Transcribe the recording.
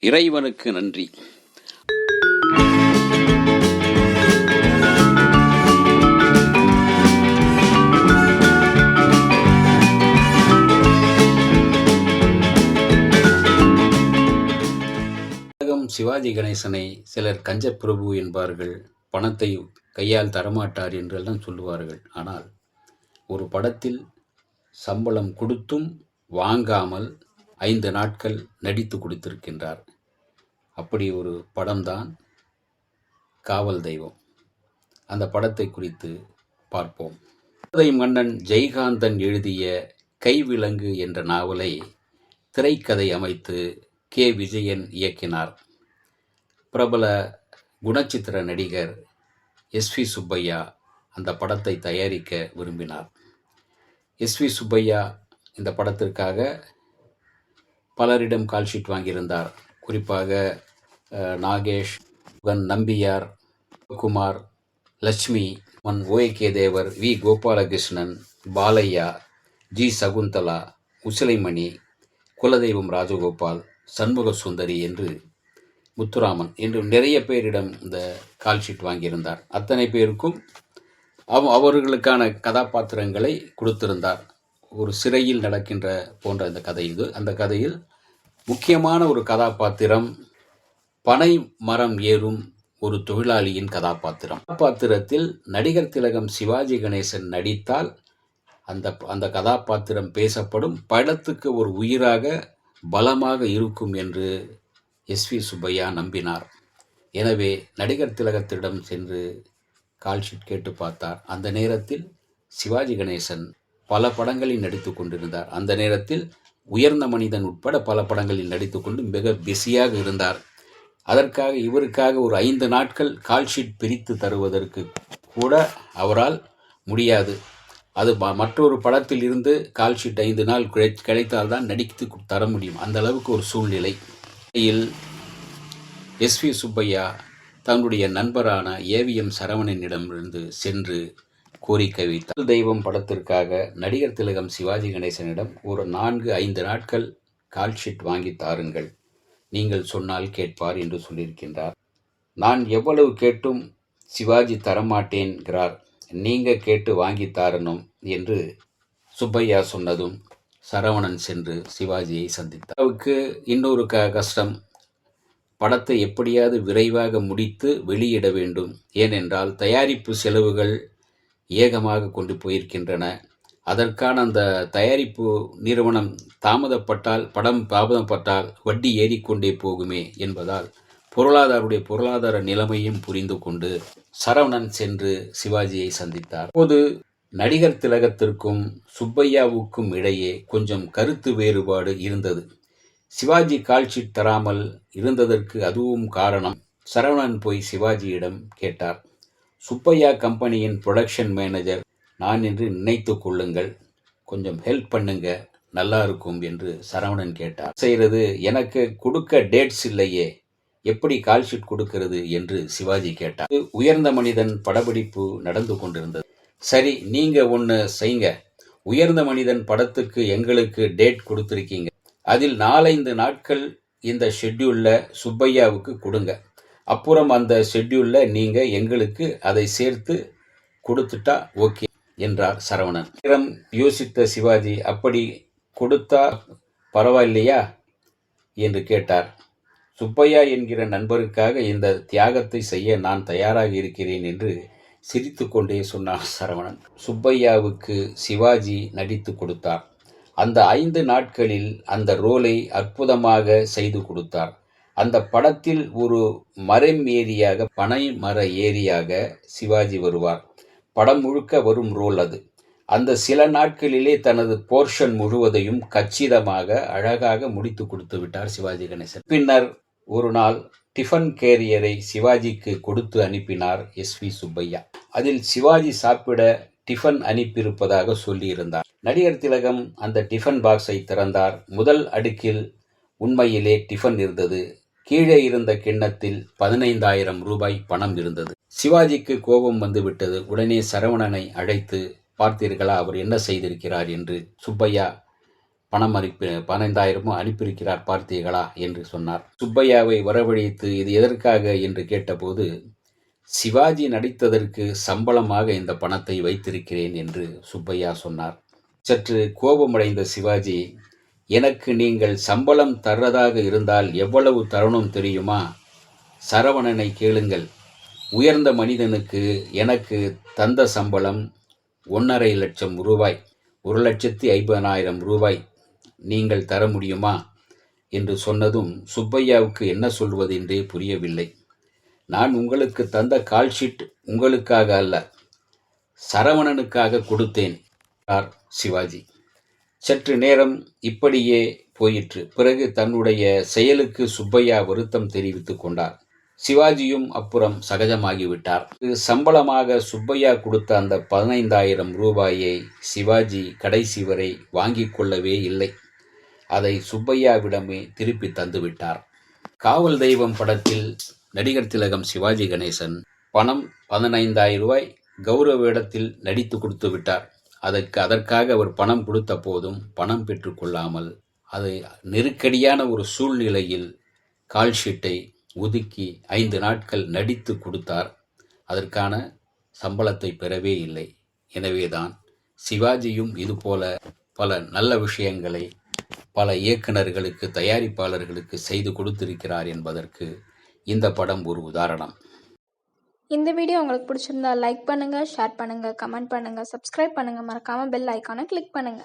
இறைவனுக்கு நன்றி. சிவாஜி கணேசனை சிலர் கஞ்சப்பிரபு என்பார்கள், பணத்தை கையால் தரமாட்டார் என்றெல்லாம் சொல்லுவார்கள். ஆனால் ஒரு படத்தில் சம்பளம் கொடுத்தும் வாங்காமல் 5 நாட்கள் நடித்து கொடுத்திருக்கின்றார். அப்படி ஒரு படம்தான் காவல் தெய்வம். அந்த படத்தை குறித்து பார்ப்போம். மன்னன் ஜெயகாந்தன் எழுதிய கைவிலங்கு என்ற நாவலை திரைக்கதை அமைத்து கே. விஜயன் இயக்கினார். பிரபல குணச்சித்திர நடிகர் எஸ்.வி. சுப்பையா அந்த படத்தை தயாரிக்க விரும்பினார். எஸ்.வி. சுப்பையா இந்த படத்திற்காக பலரிடம் கால்ஷீட் வாங்கியிருந்தார். குறிப்பாக நாகேஷ், நம்பியார், குமார், லட்சுமி, ஓ.கே. தேவர், வி. கோபாலகிருஷ்ணன், பாலையா, ஜி. சகுந்தலா, உசிலைமணி, குலதெய்வம் ராஜகோபால், சண்முக சுந்தரி என்று முத்துராமன் என்று நிறைய பேரிடம் இந்த கால்ஷீட் வாங்கியிருந்தார். அத்தனை பேருக்கும் அவர்களுக்கான கதாபாத்திரங்களை கொடுத்திருந்தார். ஒரு சிறையில் நடக்கின்ற போன்ற இந்த கதை இது. அந்த கதையில் முக்கியமான ஒரு கதாபாத்திரம் பனை மரம் ஏறும் ஒரு தொழிலாளியின் கதாபாத்திரத்தில் நடிகர் திலகம் சிவாஜி கணேசன் நடித்தால் அந்த கதாபாத்திரம் பேசப்படும், படத்துக்கு ஒரு உயிராக பலமாக இருக்கும் என்று எஸ்.வி. சுப்பையா நம்பினார். எனவே நடிகர் திலகத்திடம் சென்று கால்ஷீட் கேட்டு பார்த்தார். அந்த நேரத்தில் சிவாஜி கணேசன் பல படங்களில் நடித்து கொண்டிருந்தார். அந்த நேரத்தில் உயர்ந்த மனிதன் உட்பட பல படங்களில் நடித்து கொண்டு மிக பிஸியாக இருந்தார். அதற்காக இவருக்காக ஒரு 5 நாட்கள் கால்ஷீட் பிரித்து தருவதற்கு கூட அவரால் முடியாது. அது மற்றொரு படத்தில் இருந்து கால்ஷீட் 5 நாள் கிடைத்தால்தான் நடித்து தர முடியும். அந்த அளவுக்கு ஒரு சூழ்நிலை. எஸ்.வி. சுப்பையா தன்னுடைய நண்பரான ஏவிஎம் சரவணனிடமிருந்து சென்று கோரிக்கை வைத்தார். தெய்வம் படத்திற்காக நடிகர் திலகம் சிவாஜி கணேசனிடம் ஒரு 4-5 நாட்கள் கால்ஷீட் வாங்கி தாருங்கள், நீங்கள் சொன்னால் கேட்பார் என்று சொல்லியிருக்கின்றார். நான் எவ்வளவு கேட்டும் சிவாஜி தரமாட்டேன்கிறார், நீங்க கேட்டு வாங்கி தாரணும் என்று சுப்பையா சொன்னதும் சரவணன் சென்று சிவாஜியை சந்தித்தார். அவருக்கு இன்னொரு கஷ்டம், படத்தை எப்படியாவது விரைவாக முடித்து வெளியிட வேண்டும். ஏனென்றால் தயாரிப்பு செலவுகள் ஏகமாக கொண்டு போயிருக்கின்றன. அதற்கான அந்த தயாரிப்பு நிறுவனம் படம் தாமதப்பட்டால் வட்டி ஏறிக்கொண்டே போகுமே என்பதால் பொருளாதார நிலைமையும் புரிந்து கொண்டு சரவணன் சென்று சிவாஜியை சந்தித்தார். அப்போது நடிகர் திலகத்திற்கும் சுப்பையாவுக்கும் இடையே கொஞ்சம் கருத்து வேறுபாடு இருந்தது. சிவாஜி கால்ஷீட் தராமல் இருந்ததற்கு அதுவும் காரணம். சரவணன் போய் சிவாஜியிடம் கேட்டார், சுப்பையா கம்பெனியின் புரொடக்ஷன் மேனேஜர் நான் என்று நினைத்து கொள்ளுங்கள், கொஞ்சம் ஹெல்ப் பண்ணுங்க, நல்லா இருக்கும் என்று சரவணன் கேட்டார். செய்கிறது, எனக்கு கொடுக்க டேட்ஸ் இல்லையே, எப்படி கால்ஷீட் கொடுக்கிறது என்று சிவாஜி கேட்டார். உயர்ந்த மனிதன் படப்பிடிப்பு நடந்து கொண்டிருந்தது. சரி, நீங்க ஒன்று செய்யுங்க, உயர்ந்த மனிதன் படத்துக்கு எங்களுக்கு டேட் கொடுத்துருக்கீங்க, அதில் 4-5 நாட்கள் இந்த ஷெட்யூலில் சுப்பையாவுக்கு கொடுங்க, அப்புறம் அந்த ஷெட்யூலில் நீங்கள் எங்களுக்கு அதை சேர்த்து கொடுத்துட்டா ஓகே என்றார் சரவணன். யோசித்த சிவாஜி, அப்படி கொடுத்தா பரவாயில்லையா என்று கேட்டார். சுப்பையா என்கிற நண்பருக்காக இந்த தியாகத்தை செய்ய நான் தயாராக இருக்கிறேன் என்று சிரித்து கொண்டே சொன்னார் சரவணன். சுப்பையாவுக்கு சிவாஜி நடித்து கொடுத்தார். அந்த 5 நாட்களில் அந்த ரோலை அற்புதமாக செய்து கொடுத்தார். அந்த படத்தில் ஒரு பனை மர ஏரியாக சிவாஜி வருவார். படம் முழுக்க வரும் ரோல் அது. அந்த சில நாட்களிலே தனது போர்ஷன் முழுவதையும் கச்சிதமாக அழகாக முடித்து கொடுத்து விட்டார் சிவாஜி கணேசன். பின்னர் ஒரு நாள் டிஃபன் கேரியரை சிவாஜிக்கு கொடுத்து அனுப்பினார் எஸ்.வி. சுப்பையா. அதில் சிவாஜி சாப்பிட டிஃபன் அனுப்பியிருப்பதாக சொல்லியிருந்தார். நடிகர் திலகம் அந்த டிஃபன் பாக்ஸை திறந்தார். முதல் அடுக்கில் உண்மையிலே டிஃபன் இருந்தது. கீழே இருந்த கிண்ணத்தில் 15,000 ரூபாய் பணம் இருந்தது. சிவாஜிக்கு கோபம் வந்துவிட்டது. உடனே சரவணனை அழைத்து, பார்த்தீர்களா அவர் என்ன செய்திருக்கிறார் என்று. சுப்பையா பணம் 15,000 அனுப்பியிருக்கிறார் பார்த்தீர்களா என்று சொன்னார். சுப்பையாவை வரவழைத்து இது எதற்காக என்று கேட்டபோது, சிவாஜி நடித்ததற்கு சம்பளமாக இந்த பணத்தை வைத்திருக்கிறேன் என்று சுப்பையா சொன்னார். சற்று கோபமடைந்த சிவாஜி, எனக்கு நீங்கள் சம்பளம் தர்றதாக இருந்தால் எவ்வளவு தரணும் தெரியுமா? சரவணனை கேளுங்கள். உயர்ந்த மனிதனுக்கு எனக்கு தந்த சம்பளம் 1,50,000 லட்சம் ரூபாய், 1,50,000 ரூபாய். நீங்கள் தர முடியுமா என்று சொன்னதும் சுப்பையாவுக்கு என்ன சொல்வது என்றே புரியவில்லை. நான் உங்களுக்கு தந்த கால்ஷீட் உங்களுக்காக அல்ல, சரவணனுக்காக கொடுத்தேன் என்றார் சிவாஜி. சற்று நேரம் இப்படியே போயிற்று. பிறகு தன்னுடைய செயலுக்கு சுப்பையா வருத்தம் தெரிவித்துக் கொண்டார். சிவாஜியும் அப்புறம் சகஜமாகிவிட்டார். சம்பளமாக சுப்பையா கொடுத்த அந்த 15,000 ரூபாயை சிவாஜி கடைசி வரை வாங்கிக் கொள்ளவே இல்லை. அதை சுப்பையாவிடமே திருப்பி தந்துவிட்டார். காவல் தெய்வம் படத்தில் நடிகர் திலகம் சிவாஜி கணேசன் பணம் 15,000 ரூபாய் கௌரவ வேடத்தில் நடித்து கொடுத்து விட்டார். அதற்காக அவர் பணம் கொடுத்த போதும் பணம் பெற்றுக்கொள்ளாமல் அதை நெருக்கடியான ஒரு சூழ்நிலையில் கால்ஷீட்டை ஒதுக்கி 5 நாட்கள் நடித்து கொடுத்தார். அதற்கான சம்பளத்தை பெறவே இல்லை. எனவேதான் சிவாஜியும் இதுபோல பல நல்ல விஷயங்களை பல இயக்குனர்களுக்கு, தயாரிப்பாளர்களுக்கு செய்து கொடுத்திருக்கிறார் என்பதற்கு இந்த படம் ஒரு உதாரணம். இந்த வீடியோ உங்களுக்கு பிடிச்சிருந்தா லைக் பண்ணுங்க, ஷேர் பண்ணுங்க, கமெண்ட் பண்ணுங்க, சப்ஸ்கிரைப் பண்ணுங்க, மறக்காம பெல் ஐகானை கிளிக் பண்ணுங்க.